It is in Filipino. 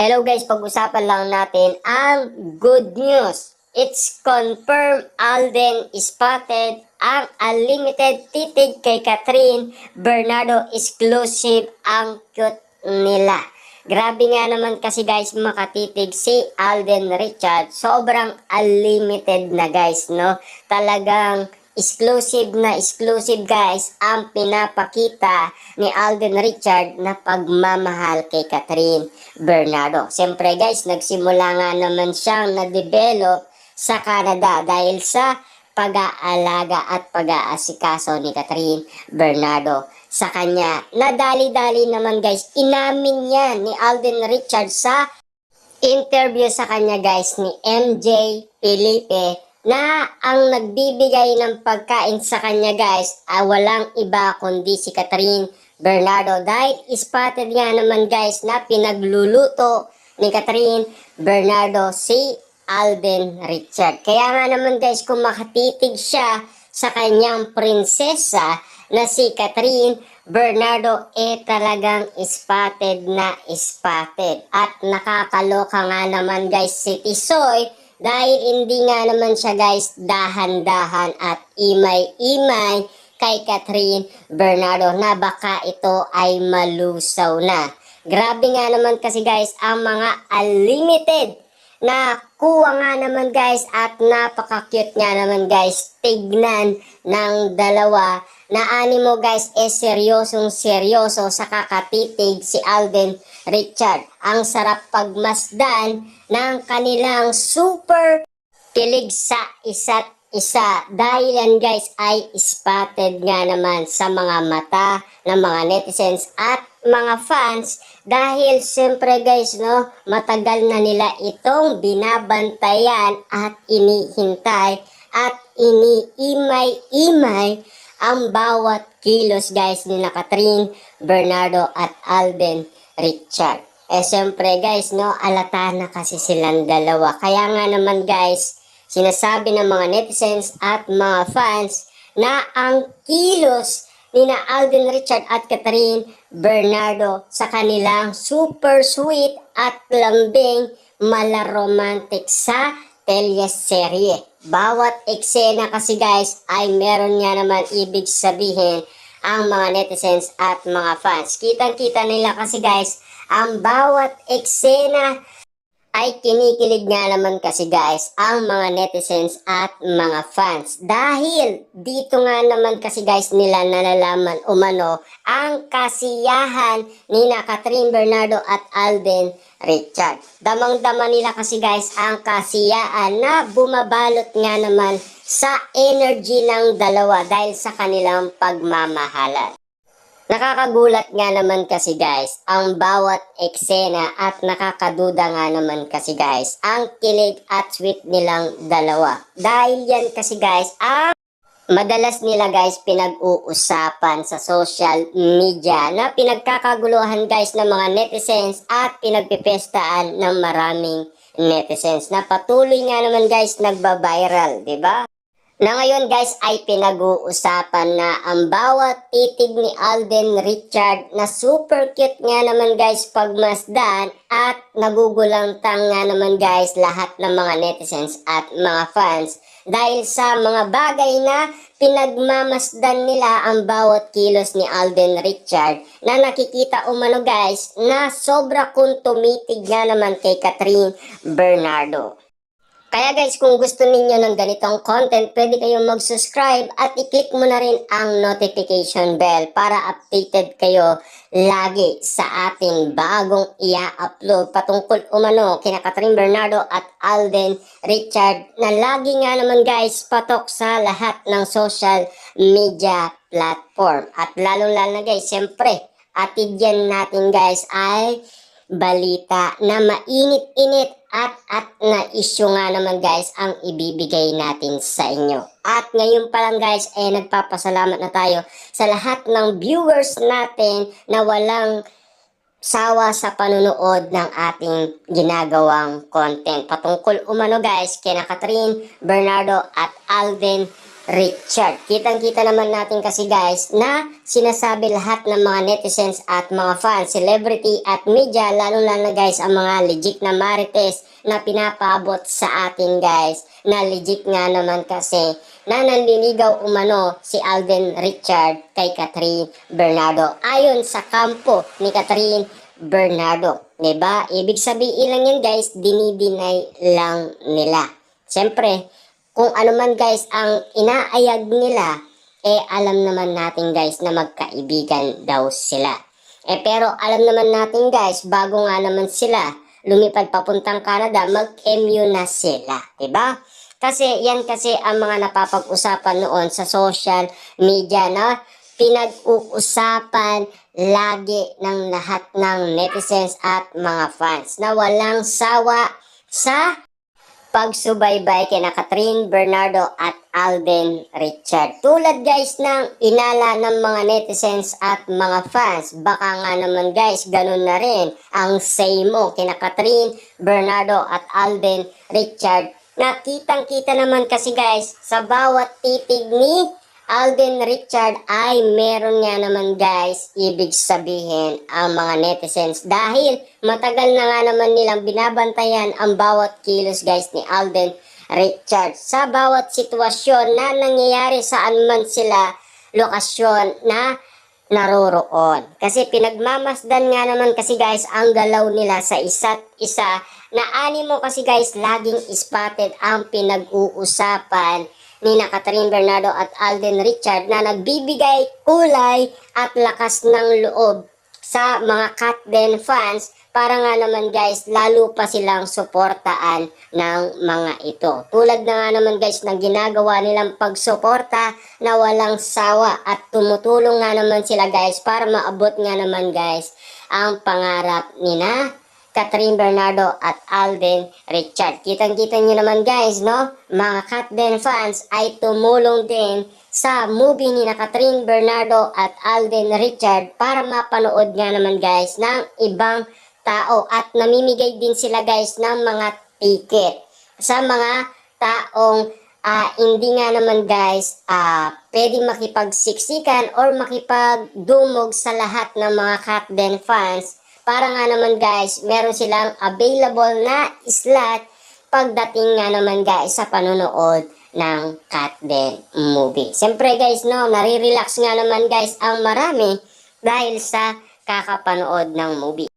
Hello guys, pag-usapan lang natin ang good news. It's confirmed Alden spotted ang unlimited titig kay Catherine Bernardo exclusive ang cute nila. Grabe nga naman kasi guys makatitig si Alden Richard. Sobrang unlimited na guys, no? Talagang exclusive na exclusive guys ang pinapakita ni Alden Richard na pagmamahal kay Catherine Bernardo. Siyempre guys, nagsimula nga naman siyang na-develop sa Canada dahil sa pag-aalaga at pag-aasikaso ni Catherine Bernardo sa kanya. Nadali-dali naman guys, inamin niya ni Alden Richard sa interview sa kanya guys ni MJ Felipe na ang nagbibigay ng pagkain sa kanya guys ay walang iba kundi si Catherine Bernardo dahil spotted nga naman guys na pinagluluto ni Catherine Bernardo si Alden Richard. Kaya nga naman guys kung makatitig siya sa kanyang prinsesa na si Catherine Bernardo talagang spotted na spotted. At nakakaloka nga naman guys si Tisoy dahil hindi nga naman siya guys dahan-dahan at imay-imay kay Catherine Bernardo na baka ito ay malusaw na. Grabe nga naman kasi guys ang mga unlimited na kuha nga naman guys at napaka-cute nga naman guys tignan ng dalawa na animo guys seryosong seryoso sa kakatitig si Alden Richard. Ang sarap pagmasdan ng kanilang super kilig sa isa't isa dahil yan guys ay spotted nga naman sa mga mata ng mga netizens at mga fans dahil siyempre guys no matagal na nila itong binabantayan at inihintay at iniimay-imay ang bawat kilos guys ni na Catherine Bernardo at Alden Richard. Siyempre guys no alata na kasi silang dalawa kaya nga naman guys sinasabi ng mga netizens at mga fans na ang kilos ni na Alden Richard at Catherine Bernardo sa kanilang super sweet at lambing malaromantic sa teleserye. Bawat eksena kasi guys ay meron nga naman ibig sabihin ang mga netizens at mga fans. Kitang-kita nila kasi guys ang bawat eksena ay kinikilig nga naman kasi guys ang mga netizens at mga fans dahil dito nga naman kasi guys nila nalalaman umano ang kasiyahan ni na Catherine Bernardo at Alden Richard. Damang-dama nila kasi guys ang kasiyahan na bumabalot nga naman sa energy ng dalawa dahil sa kanilang pagmamahalan. Nakakagulat nga naman kasi guys ang bawat eksena at nakakaduda nga naman kasi guys ang kilig at sweet nilang dalawa. Dahil yan kasi guys ang madalas nila guys pinag-uusapan sa social media na pinagkakaguluhan guys ng mga netizens at pinagpipestaan ng maraming netizens na patuloy nga naman guys nagba-viral, di ba? Na ngayon guys ay pinag-uusapan na ang bawat titig ni Alden Richard na super cute nga naman guys pagmasdan at nagugulantang nga naman guys lahat ng mga netizens at mga fans dahil sa mga bagay na pinagmamasdan nila ang bawat kilos ni Alden Richard na nakikita umano guys na sobra kung tumitig nga naman kay Catherine Bernardo. Kaya guys, kung gusto ninyo ng ganitong content, pwede kayong mag-subscribe at i-click mo na rin ang notification bell para updated kayo lagi sa ating bagong i-upload patungkol umano kina Catherine Bernardo at Alden Richard na lagi nga naman guys patok sa lahat ng social media platform. At lalong-lalo na guys, siyempre, atigyan natin guys ay balita na mainit-init at na issue nga naman guys ang ibibigay natin sa inyo. At ngayon pa lang guys nagpapasalamat na tayo sa lahat ng viewers natin na walang sawa sa panunood ng ating ginagawang content patungkol umano guys kina Catherine Bernardo at Alden Richard. Kitang-kita naman natin kasi guys na sinasabi lahat ng mga netizens at mga fans, celebrity at media, lalo-lalo guys ang mga legit na marites na pinapaabot sa atin guys. Na legit nga naman kasi na nanliligaw umano si Alden Richard kay Catherine Bernardo. Ayon sa kampo ni Catherine Bernardo. Diba? Ibig sabihin lang yan guys, dinidinay lang nila. Siyempre, kung ano man guys ang inaayag nila, alam naman natin guys na magkaibigan daw sila. Pero alam naman natin guys, bago nga naman sila lumipad papuntang Canada, mag-MU na sila. Diba? Kasi yan kasi ang mga napapag-usapan noon sa social media na pinag-uusapan lagi ng lahat ng netizens at mga fans na walang sawa sa pagsubaybay kina Catherine Bernardo at Alden Richard. Tulad guys ng inala ng mga netizens at mga fans, baka nga naman guys ganun na rin ang say mo kina Catherine Bernardo at Alden Richard. Nakitang-kita naman kasi guys sa bawat titig ni Alden Richard ay meron nga naman guys ibig sabihin ang mga netizens dahil matagal na nga naman nilang binabantayan ang bawat kilos guys ni Alden Richard sa bawat sitwasyon na nangyayari saan man sila lokasyon na naroroon. Kasi pinagmamasdan nga naman kasi guys ang galaw nila sa isa't isa na animo kasi guys laging spotted ang pinag-uusapan ni Catherine Bernardo at Alden Richard na nagbibigay kulay at lakas ng loob sa mga Catden fans para nga naman guys lalo pa silang suportaan ng mga ito. Tulad na nga naman guys ng ginagawa nilang pagsuporta na walang sawa at tumutulong nga naman sila guys para maabot nga naman guys ang pangarap ni Catherine Bernardo at Alden Richard. Kitang-kita nyo naman guys, no? Mga Catden fans ay tumulong din sa movie ni Catherine Bernardo at Alden Richard para mapanood nga naman guys ng ibang tao at namimigay din sila guys ng mga ticket sa mga taong hindi nga naman guys pwedeng makipagsiksikan or makipagdumog sa lahat ng mga Catden fans. Para nga naman guys, meron silang available na slot pagdating nga naman guys sa panonood ng Catden movie. Siyempre guys, no, nare-relax nga naman guys ang marami dahil sa kakapanood ng movie.